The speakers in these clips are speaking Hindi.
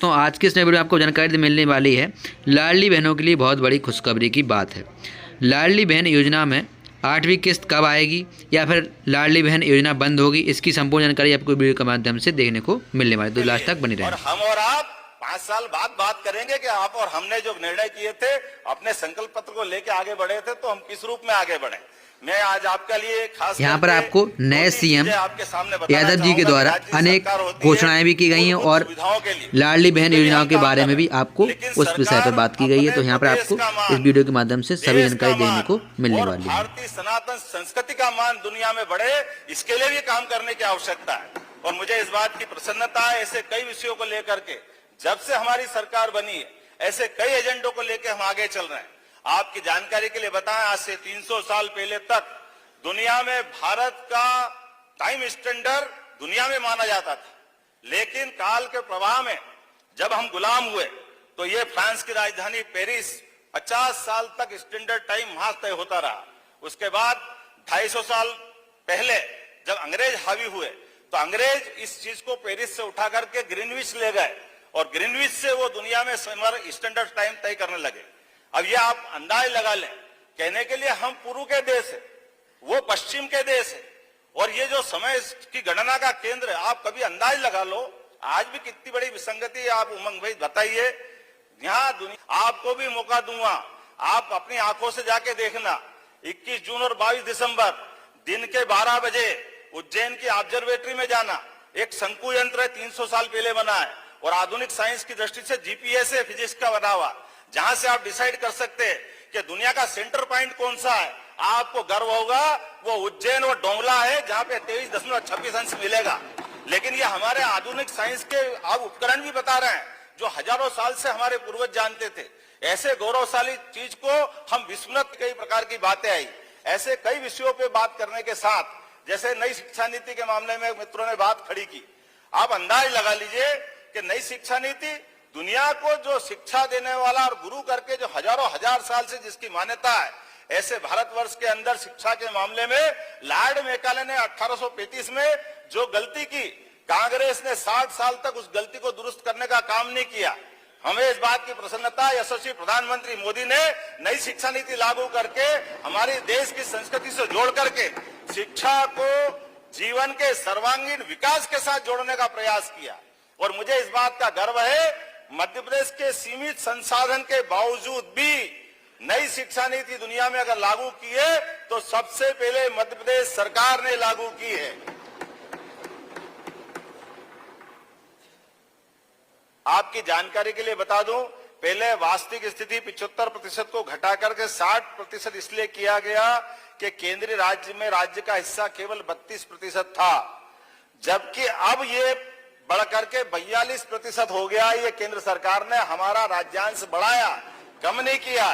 दोस्तों आज के इस नए वीडियो में आपको जानकारी मिलने वाली है। लाडली बहनों के लिए बहुत बड़ी खुशखबरी की बात है। लाडली बहन योजना में 8वीं किस्त कब आएगी या फिर लाडली बहन योजना बंद होगी, इसकी संपूर्ण जानकारी आपको वीडियो के माध्यम से देखने को मिलने वाली है, तो लास्ट तक बनी रहें। और हम और आप 5 साल बाद बात करेंगे कि आप और हमने जो निर्णय किए थे, अपने संकल्प पत्र को लेकर आगे बढ़े थे, तो हम किस रूप में आगे बढ़े। मैं आज आपके लिए खास यहाँ पर आपको नए सीएम यादव जी के द्वारा अनेक घोषणाएं भी की गई हैं और लाडली बहन योजनाओं के बारे में भी आपको उस विषय पर बात की गई है। तो यहाँ पर आपको इस वीडियो के माध्यम से सभी जानकारी देने को मिलने वाली है। भारतीय सनातन संस्कृति का मान दुनिया में बढ़े, इसके लिए भी काम करने की आवश्यकता है। और मुझे इस बात की प्रसन्नता है, ऐसे कई विषयों को लेकर के जब से हमारी सरकार बनी है, ऐसे कई एजेंडों को लेकर हम आगे चल रहे हैं। आपकी जानकारी के लिए बताएं, आज से 300 साल पहले तक दुनिया में भारत का टाइम स्टैंडर्ड दुनिया में माना जाता था, लेकिन काल के प्रवाह में जब हम गुलाम हुए तो ये फ्रांस की राजधानी पेरिस 50 साल तक स्टैंडर्ड टाइम वहां तय होता रहा। उसके बाद 250 साल पहले जब अंग्रेज हावी हुए तो अंग्रेज इस चीज को पेरिस से उठा करके ग्रीनविच ले गए और ग्रीनविच से वो दुनिया में स्टैंडर्ड टाइम तय करने लगे। अब ये आप अंदाज लगा लें, कहने के लिए हम पूर्व के देश है, वो पश्चिम के देश है, और ये जो समय की गणना का केंद्र है, आप कभी अंदाज लगा लो आज भी कितनी बड़ी विसंगति है। आप उमंग भाई बताइए, यहाँ दुनिया आपको भी मौका दूंगा, आप अपनी आंखों से जाके देखना। 21 जून और 22 दिसंबर दिन के 12 बजे उज्जैन की ऑब्जर्वेटरी में जाना। एक शंकु यंत्र है, 300 साल पहले बना है और आधुनिक साइंस की दृष्टि से जीपीएस है, फिजिक्स का बना हुआ, जहां से आप डिसाइड कर सकते हैं कि दुनिया का सेंटर पॉइंट कौन सा है। आपको गर्व होगा वो उज्जैन और डोंगला है, जहां पे 23.26 अंश मिलेगा। लेकिन ये हमारे आधुनिक साइंस के आप उपकरण भी बता रहे हैं, जो हजारों साल से हमारे पूर्वज जानते थे। ऐसे गौरवशाली चीज को हम विस्मृत, कई प्रकार की बातें आई। ऐसे कई विषयों पे बात करने के साथ, जैसे नई शिक्षा नीति के मामले में मित्रों ने बात खड़ी की, आप अंदाज लगा लीजिए कि नई शिक्षा नीति दुनिया को जो शिक्षा देने वाला और गुरु करके जो हजारों हजार साल से जिसकी मान्यता है, ऐसे भारतवर्ष के अंदर शिक्षा के मामले में लॉर्ड मैकाले ने 1835 में जो गलती की, कांग्रेस ने 60 साल तक उस गलती को दुरुस्त करने का काम नहीं किया। हमें इस बात की प्रसन्नता, यशस्वी प्रधानमंत्री मोदी ने नई शिक्षा नीति लागू करके हमारे देश की संस्कृति से जोड़ करके शिक्षा को जीवन के सर्वांगीण विकास के साथ जोड़ने का प्रयास किया। और मुझे इस बात का गर्व है, मध्य प्रदेश के सीमित संसाधन के बावजूद भी नई शिक्षा नीति दुनिया में अगर लागू की है तो सबसे पहले मध्य प्रदेश सरकार ने लागू की है। आपकी जानकारी के लिए बता दूं, पहले वास्तविक स्थिति 75% को घटा करके 60% इसलिए किया गया कि केंद्रीय राज्य में राज्य का हिस्सा केवल 32% था, जबकि अब ये बढ़ करके 42% हो गया। ये केंद्र सरकार ने हमारा राज्यांश बढ़ाया, कम नहीं किया।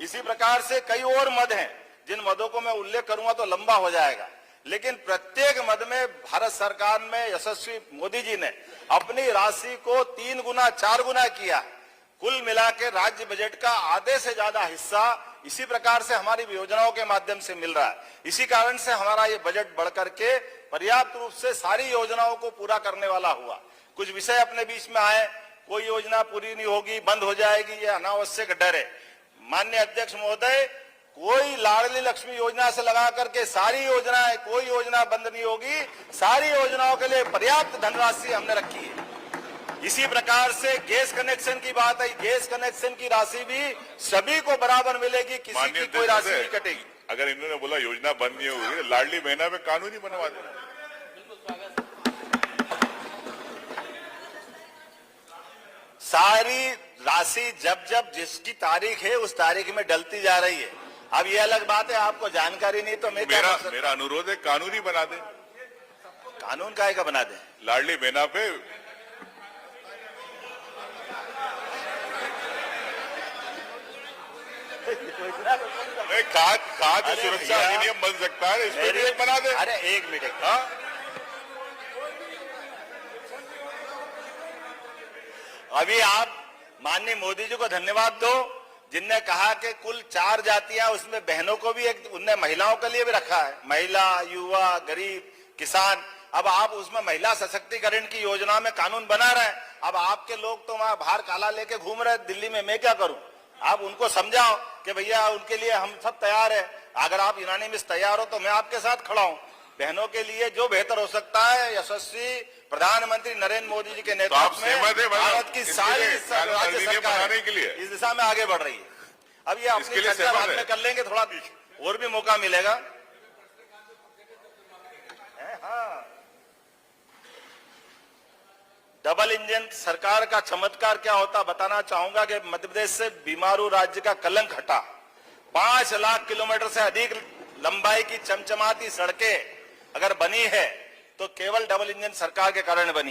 इसी प्रकार से कई और मद हैं, जिन मदों को मैं उल्लेख करूंगा तो लंबा हो जाएगा, लेकिन प्रत्येक मद में भारत सरकार में यशस्वी मोदी जी ने अपनी राशि को 3 गुना 4 गुना किया। कुल मिला के राज्य बजट का आधे से ज्यादा हिस्सा इसी प्रकार से हमारी योजनाओं के माध्यम से मिल रहा है। इसी कारण से हमारा ये बजट बढ़ करके पर्याप्त रूप से सारी योजनाओं को पूरा करने वाला हुआ। कुछ विषय अपने बीच में आए, कोई योजना पूरी नहीं होगी, बंद हो जाएगी, ये अनावश्यक डर है। माननीय अध्यक्ष महोदय, कोई लाडली लक्ष्मी योजना से लगा करके सारी योजनाएं, कोई योजना बंद नहीं होगी। सारी योजनाओं के लिए पर्याप्त धनराशि हमने रखी है। इसी प्रकार से गैस कनेक्शन की बात आई, गैस कनेक्शन की राशि भी सभी को बराबर मिलेगी, किसी की कोई राशि नहीं कटेगी। अगर इन्होंने बोला योजना बंद नहीं होगी, लाडली बहना पे कानून ही बनवा देना। सारी राशि जब जब जिसकी तारीख है उस तारीख में डलती जा रही है। अब ये अलग बात है, आपको जानकारी नहीं तो मेरा अनुरोध है, कानून ही बना दे। कानून काहे का बना दे? लाडली बहना पे खाद्य सुरक्षा अधिनियम बन सकता है, इसमें भी बना दे। अरे एक मिनट, अभी आप माननीय मोदी जी को धन्यवाद दो, जिनने कहा कि कुल 4 जातियां, उसमें बहनों को भी एक, उनने महिलाओं के लिए भी रखा है, महिला, युवा, गरीब, किसान। अब आप उसमें महिला सशक्तिकरण की योजना में कानून बना रहे हैं, अब आपके लोग तो वहां बाहर काला लेके घूम रहे हैं दिल्ली में, मैं क्या करूं? आप उनको समझाओ कि भैया उनके लिए हम सब तैयार है, अगर आप यूनानिमस तैयार हो तो मैं आपके साथ खड़ा हूं। बहनों के लिए जो बेहतर हो सकता है, यशस्वी प्रधानमंत्री नरेंद्र मोदी जी के नेतृत्व में भारत की सारी राज्य सरकार इस दिशा में आगे बढ़ रही है। अब ये अपनी चर्चा बाद में कर लेंगे, थोड़ा और भी मौका मिलेगा। हाँ, डबल इंजन सरकार का चमत्कार क्या होता बताना चाहूंगा कि मध्य प्रदेश से बीमारू राज्य का कलंक हटा। 5 लाख किलोमीटर से अधिक लंबाई की चमचमाती सड़कें अगर बनी है तो केवल डबल इंजन सरकार के कारण बनी।